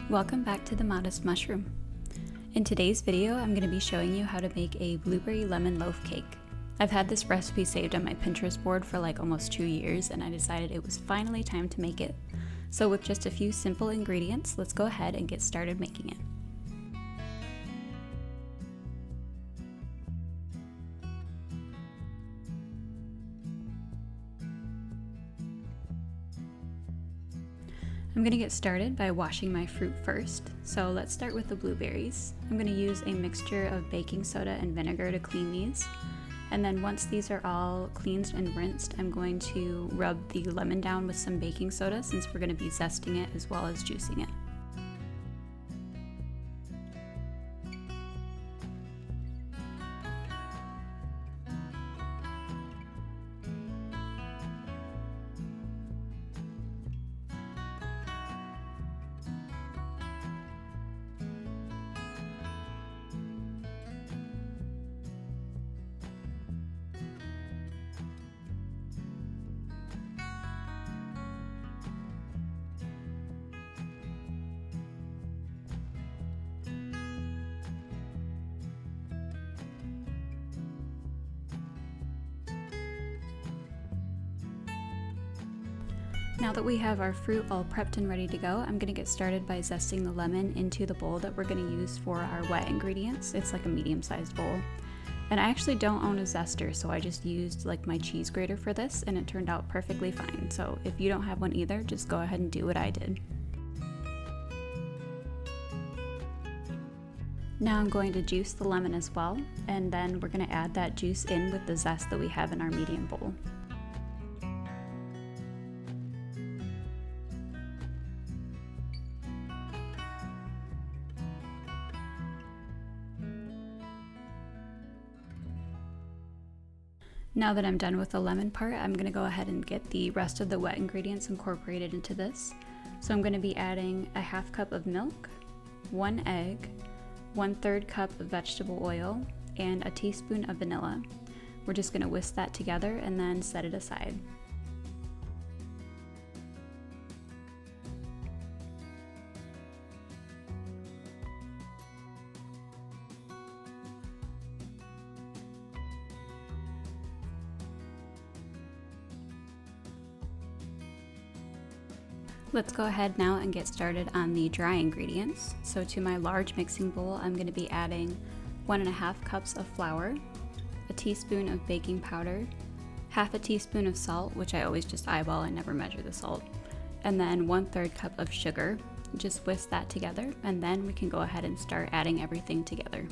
Welcome back to the Modest Mushroom. In today's video, I'm going to be showing you how to make a blueberry lemon loaf cake. I've had this recipe saved on my Pinterest board for like almost 2 years, and I decided it was finally time to make it. So with just a few simple ingredients, let's go ahead and get started making it. I'm going to get started by washing my fruit first. So let's start with the blueberries. I'm going to use a mixture of baking soda and vinegar to clean these. And then once these are all cleansed and rinsed, I'm going to rub the lemon down with some baking soda since we're going to be zesting it as well as juicing it. Now that we have our fruit all prepped and ready to go, I'm going to get started by zesting the lemon into the bowl that we're going to use for our wet ingredients. It's like a medium-sized bowl. And I actually don't own a zester, so I just used like my cheese grater for this, and it turned out perfectly fine. So if you don't have one either, just go ahead and do what I did. Now I'm going to juice the lemon as well, and then we're going to add that juice in with the zest that we have in our medium bowl. Now that I'm done with the lemon part, I'm going to go ahead and get the rest of the wet ingredients incorporated into this. So I'm going to be adding a half cup of milk, 1 egg, 1/3 cup of vegetable oil, and a teaspoon of vanilla. We're just going to whisk that together and then set it aside. Let's go ahead now and get started on the dry ingredients. So to my large mixing bowl, I'm going to be adding 1.5 cups of flour, a teaspoon of baking powder, half a teaspoon of salt, which I always just eyeball, I never measure the salt, and then 1/3 cup of sugar. Just whisk that together, and then we can go ahead and start adding everything together.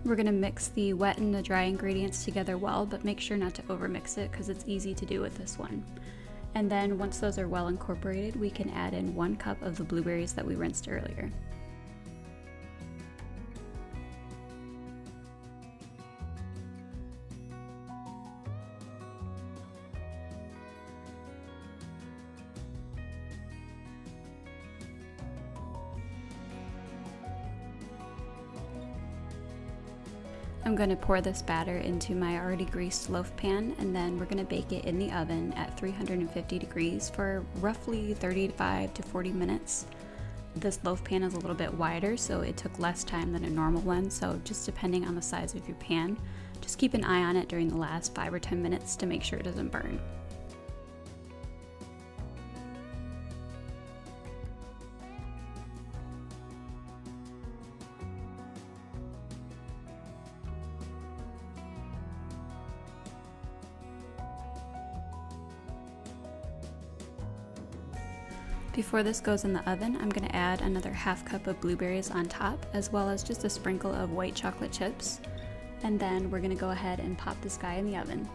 We're going to mix the wet and the dry ingredients together well, but make sure not to overmix it because it's easy to do with this one. And then once those are well incorporated, we can add in 1 cup of the blueberries that we rinsed earlier. I'm going to pour this batter into my already greased loaf pan, and then we're going to bake it in the oven at 350 degrees for roughly 35 to 40 minutes. This loaf pan is a little bit wider, so it took less time than a normal one, so just depending on the size of your pan, just keep an eye on it during the last 5 or 10 minutes to make sure it doesn't burn. Before this goes in the oven, I'm going to add another half cup of blueberries on top, as well as just a sprinkle of white chocolate chips. And then we're going to go ahead and pop this guy in the oven.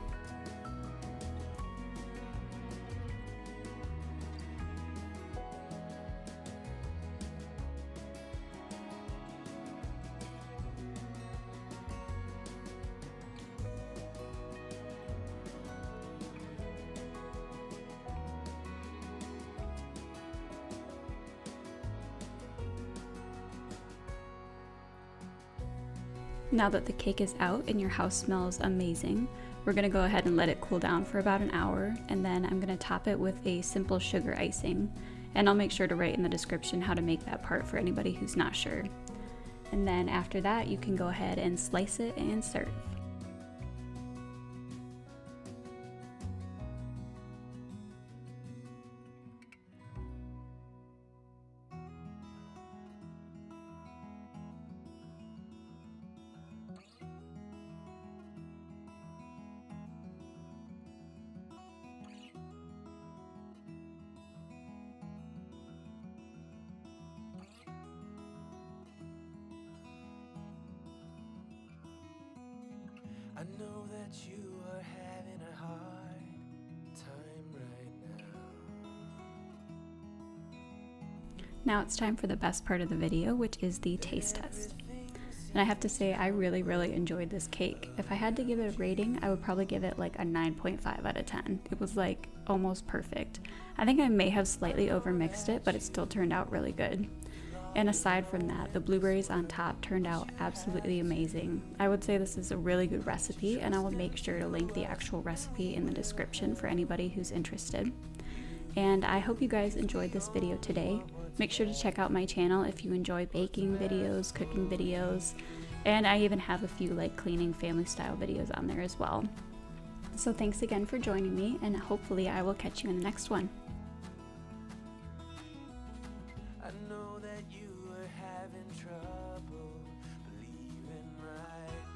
Now that the cake is out and your house smells amazing, We're gonna go ahead and let it cool down for about an hour, and then I'm gonna top it with a simple sugar icing. And I'll make sure to write in the description how to make that part for anybody who's not sure. And then after that, you can go ahead and slice it and serve. I know that you are having a hard time right now. Now it's time for the best part of the video, which is the taste test. And I have to say, I really enjoyed this cake. If I had to give it a rating, I would probably give it like a 9.5 out of 10. It was like almost perfect. I think I may have slightly overmixed it, but it still turned out really good. And aside from that, the blueberries on top turned out absolutely amazing. I would say this is a really good recipe, and I will make sure to link the actual recipe in the description for anybody who's interested. And I hope you guys enjoyed this video today. Make sure to check out my channel if you enjoy baking videos, cooking videos, and I even have a few like cleaning family style videos on there as well. So thanks again for joining me, and hopefully I will catch you in the next one.